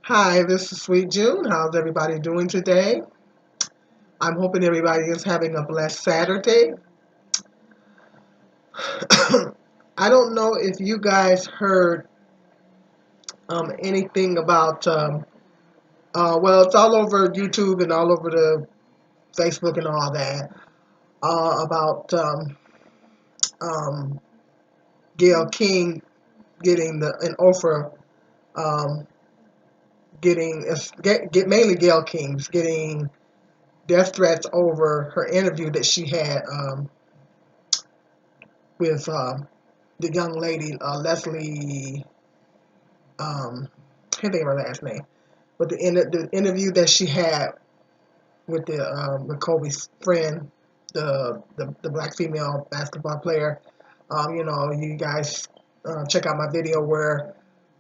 Hi, this is Sweet June. How's everybody doing today? I'm hoping everybody is having a blessed Saturday. I don't know if you guys heard anything about, well, it's all over YouTube and all over the Facebook and all that, about um, Gail King getting an offer, um, mainly Gail King's getting death threats over her interview that she had with the young lady, Leslie, I can't think of her last name, but the interview that she had with Kobe's friend, the black female basketball player. You guys check out my video where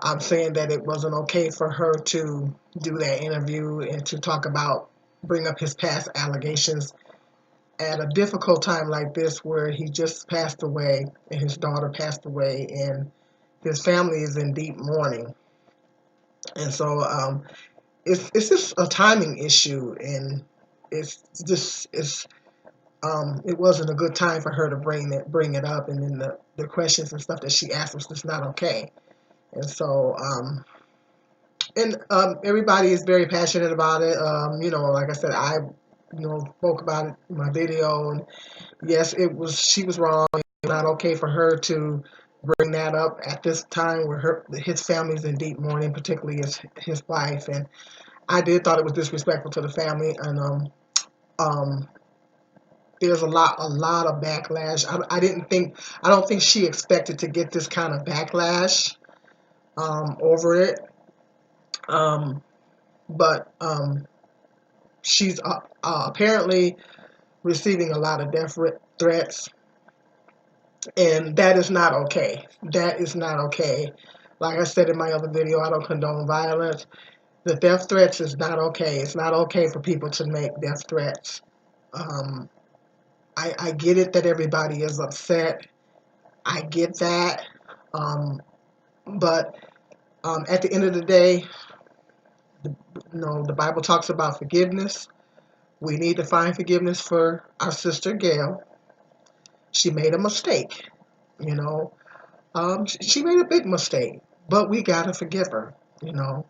I'm saying that it wasn't okay for her to do that interview and to bring up his past allegations at a difficult time like this where he just passed away and his daughter passed away and his family is in deep mourning. And so it's just a timing issue, and it wasn't a good time for her to bring it up, and then the questions and stuff that she asked was just not okay. And so everybody is very passionate about it. Like I said, I spoke about it in my video, and yes, she was wrong. It's not okay for her to bring that up at this time where his family's in deep mourning, particularly his wife. And I did thought it was disrespectful to the family, and um, there's a lot of backlash. I don't think she expected to get this kind of backlash over it. Um, but she's apparently receiving a lot of death threats, and that is not okay. That is not okay. Like I said in my other video, I don't condone violence. The death threats is not okay. It's not okay for people to make death threats. Um, I get it that everybody is upset. I get that. Um, but at the end of the day, the, the Bible talks about forgiveness. We need to find forgiveness for our sister Gail. She made a mistake. You know, she made a big mistake, but we gotta forgive her. You know,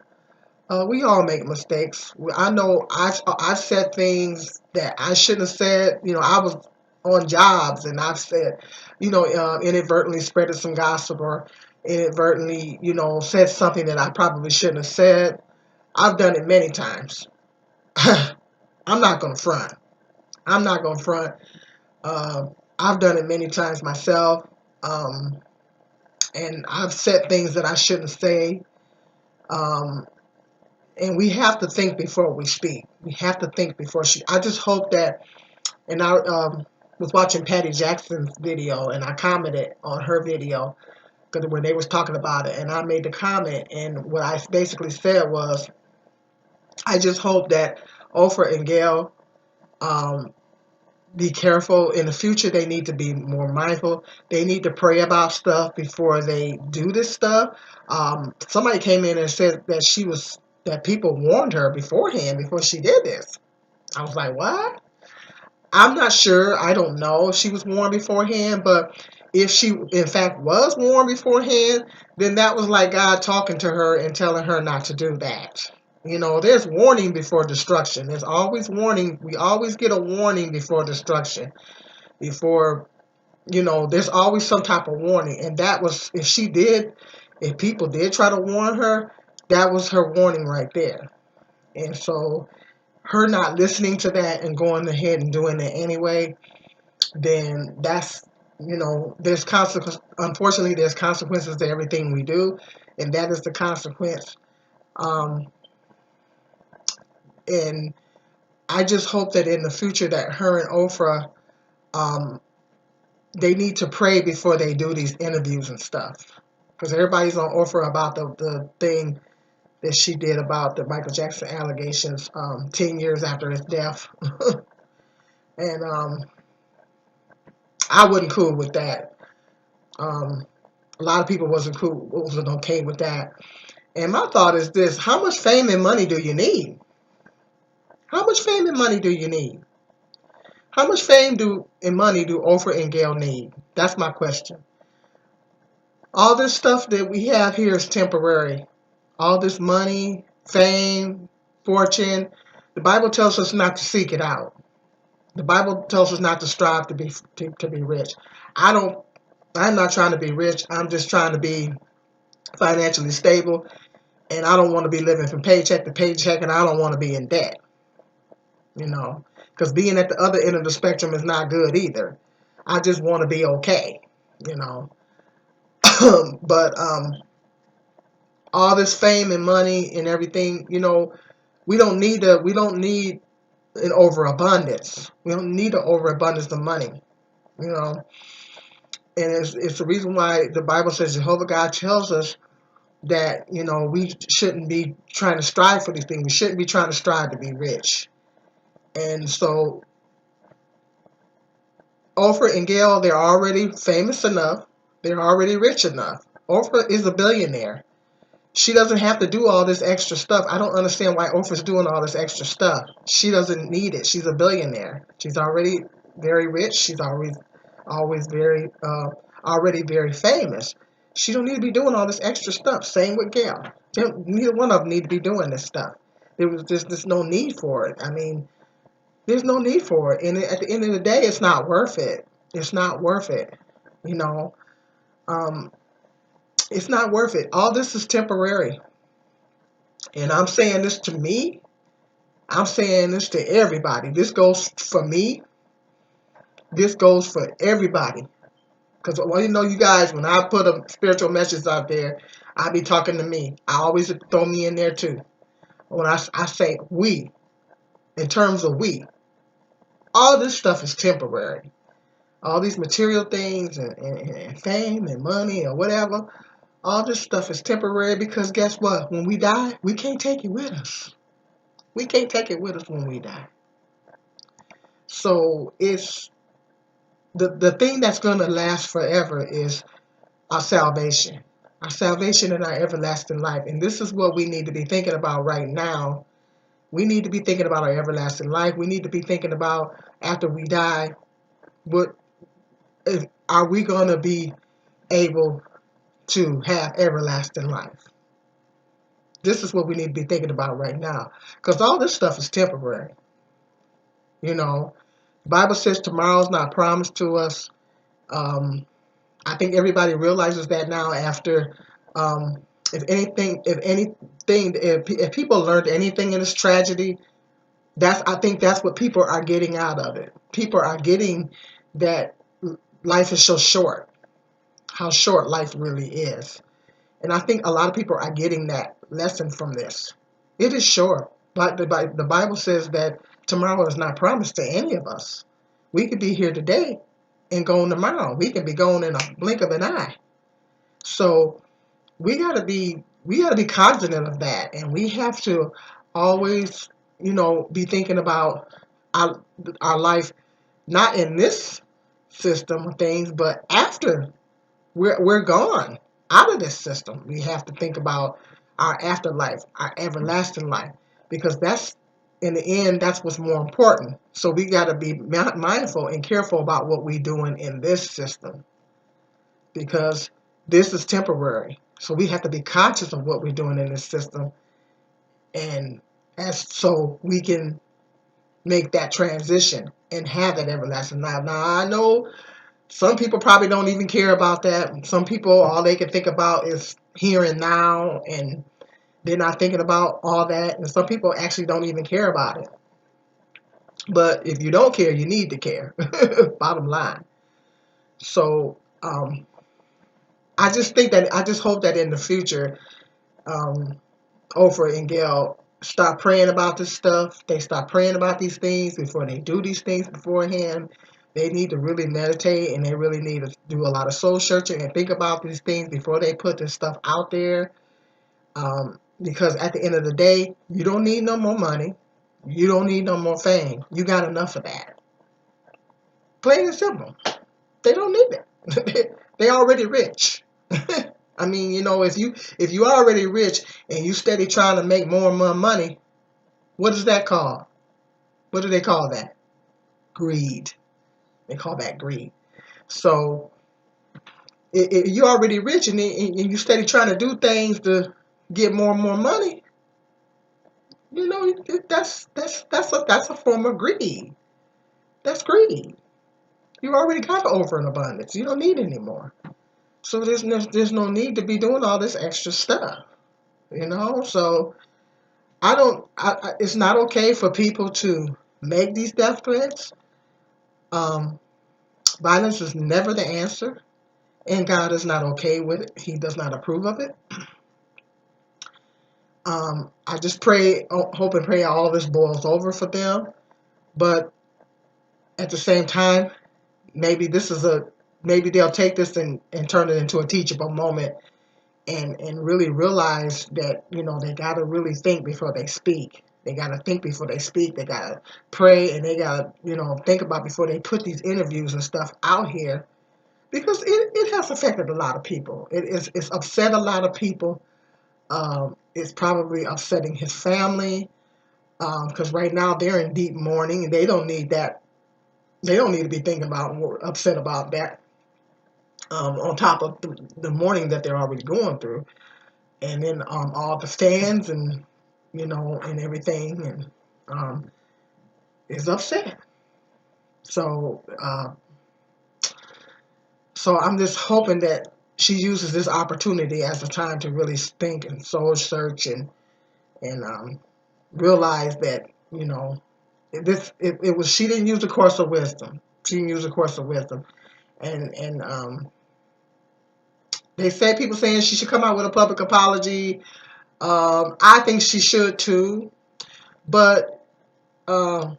we all make mistakes. I know I've said things that I shouldn't have said. I was on jobs and I've said, inadvertently spreaded some gossip or inadvertently, said something that I probably shouldn't have said. I've done it many times. I'm not gonna front. I'm not gonna front. Uh, I've done it many times myself, um, and I've said things that I shouldn't say. Um, and we have to think before we speak. We have to think before she. I just hope that, and I was watching Patty Jackson's video, and I commented on her video because when they was talking about it, and I made the comment, and what I basically said was, I just hope that Oprah and Gail be careful in the future. They need to be more mindful. They need to pray about stuff before they do this stuff. Somebody came in and said that people warned her beforehand before she did this. I was like, what? I'm not sure. I don't know if she was warned beforehand, but if she in fact was warned beforehand, then that was like God talking to her and telling her not to do that. There's warning before destruction. There's always warning. We always get a warning before destruction. Before, there's always some type of warning. And that was, if people did try to warn her, that was her warning right there. And so her not listening to that and going ahead and doing it anyway, then that's, there's consequences. Unfortunately, there's consequences to everything we do, and that is the consequence. Um, and I just hope that in the future that her and Oprah, um, they need to pray before they do these interviews and stuff. Because everybody's on Oprah about the thing that she did about the Michael Jackson allegations 10 years after his death. And I wasn't cool with that. Um, a lot of people wasn't okay with that. And my thought is this: how much fame and money do you need? How much fame and money do you need? How much fame do and money do Oprah and Gail need? That's my question. All this stuff that we have here is temporary. All this money, fame, fortune. The Bible tells us not to seek it out. The Bible tells us not to strive to be rich. I don't. I'm not trying to be rich. I'm just trying to be financially stable, and I don't want to be living from paycheck to paycheck, and I don't want to be in debt. You know, because being at the other end of the spectrum is not good either. I just want to be okay. You know, but all this fame and money and everything, we don't need an overabundance. We don't need an overabundance of money. You know, and it's the reason why the Bible says Jehovah God tells us that we shouldn't be trying to strive for these things. We shouldn't be trying to strive to be rich. And so Oprah and Gail, they're already famous enough. They're already rich enough. Oprah is a billionaire. She doesn't have to do all this extra stuff. I don't understand why Oprah's doing all this extra stuff. She doesn't need it. She's a billionaire. She's already very rich. She's always very already very famous. She don't need to be doing all this extra stuff. Same with Gail. Neither one of them need to be doing this stuff. There's no need for it. I mean, there's no need for it. And at the end of the day, it's not worth it. It's not worth it. You know, um, it's not worth it. All this is temporary. And I'm saying this to me. I'm saying this to everybody. This goes for me. This goes for everybody. Because, well, you guys, when I put a spiritual message out there, I be talking to me. I always throw me in there too. When I say we, in terms of we, all this stuff is temporary. All these material things and fame and money or whatever, all this stuff is temporary because guess what? When we die, we can't take it with us. We can't take it with us when we die. So it's the thing that's going to last forever is our salvation. Our salvation and our everlasting life. And this is what we need to be thinking about right now. We need to be thinking about our everlasting life. We need to be thinking about after we die, what are we going to be able to have everlasting life? This is what we need to be thinking about right now. Because all this stuff is temporary. The Bible says tomorrow's not promised to us. I think everybody realizes that now after, if people learned anything in this tragedy, I think that's what people are getting out of it. People are getting that life is so short, how short life really is. And I think a lot of people are getting that lesson from this. It is short. But the Bible says that tomorrow is not promised to any of us. We could be here today and gone tomorrow. We can be gone in a blink of an eye. So we gotta be cognizant of that, and we have to always, be thinking about our our life, not in this system of things, but after we're gone out of this system. We have to think about our afterlife, our everlasting life, because that's in the end that's what's more important. So we got to be mindful and careful about what we're doing in this system because this is temporary. So we have to be conscious of what we're doing in this system, and as so we can make that transition and have that everlasting life. Now I know some people probably don't even care about that. Some people, all they can think about is here and now, and they're not thinking about all that. And some people actually don't even care about it. But if you don't care, you need to care. Bottom line. So I just hope that in the future, um, Oprah and Gail stop praying about this stuff. They stop praying about these things before they do these things beforehand. They need to really meditate and they really need to do a lot of soul searching and think about these things before they put this stuff out there. Because at the end of the day, you don't need no more money. You don't need no more fame. You got enough of that. Plain and simple. They don't need it. They already rich. I mean, if you already rich and you steady trying to make more and more money, what is that called? What do they call that? Greed. They call that greed. So if you're already rich and you steady trying to do things to get more and more money, that's a form of greed. That's greed. You already got over an abundance. You don't need any more. So there's no need to be doing all this extra stuff. So I don't. It's not okay for people to make these death threats. Um, Violence is never the answer, and God is not okay with it. He does not approve of it. I just pray, hope and pray all this boils over for them. But at the same time, maybe maybe they'll take this and turn it into a teachable moment and really realize that, they got to really think before they speak. They got to think before they speak. They got to pray, and they got to, think about before they put these interviews and stuff out here, because it has affected a lot of people. It's upset a lot of people. It's probably upsetting his family, because right now they're in deep mourning, and they don't need that. They don't need to be thinking about or upset about that, on top of the mourning that they're already going through. And then all the fans and everything, and is upset. So so I'm just hoping that she uses this opportunity as a time to really think and soul search and realize that it was she didn't use the course of wisdom. She didn't use the course of wisdom, and they say people saying she should come out with a public apology. I think she should too, but I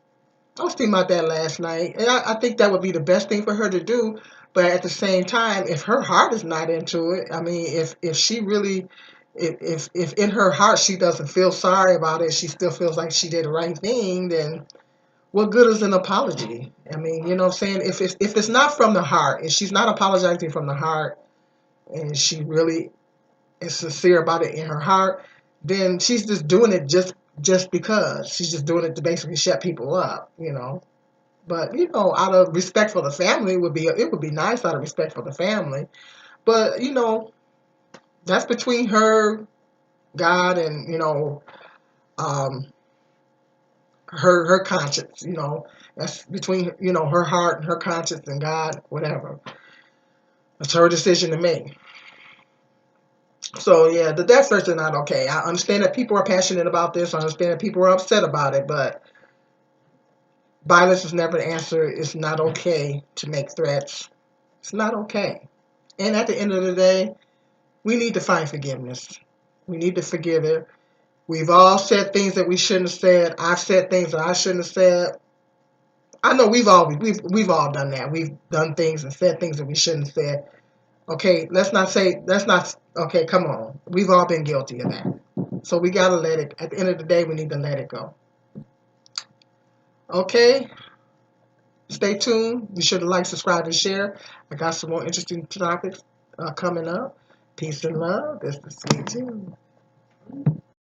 was thinking about that last night, and I think that would be the best thing for her to do. But at the same time, if her heart is not into it, I mean, if she really, if in her heart she doesn't feel sorry about it, she still feels like she did the right thing, then what good is an apology? I mean, you know what I'm saying? If it's not from the heart, and she's not apologizing from the heart, and she really is sincere about it in her heart, then she's just doing it just because. She's just doing it to basically shut people up. But out of respect for the family, it would be nice out of respect for the family. But that's between her, God, and um, her conscience. That's between her heart and her conscience and God, whatever. That's her decision to make. So yeah, the death threats are not okay. I understand that people are passionate about this. I understand that people are upset about it, but violence is never the answer. It's not okay to make threats. It's not okay. And at the end of the day, we need to find forgiveness. We need to forgive her. We've all said things that we shouldn't have said. I've said things that I shouldn't have said. I know we've all done that. We've done things and said things that we shouldn't have said. Okay, let's not okay, come on. We've all been guilty of that. So we gotta let it, at the end of the day, we need to let it go. Okay? Stay tuned. Be sure to like, subscribe, and share. I got some more interesting topics coming up. Peace and love. This is Sweet June.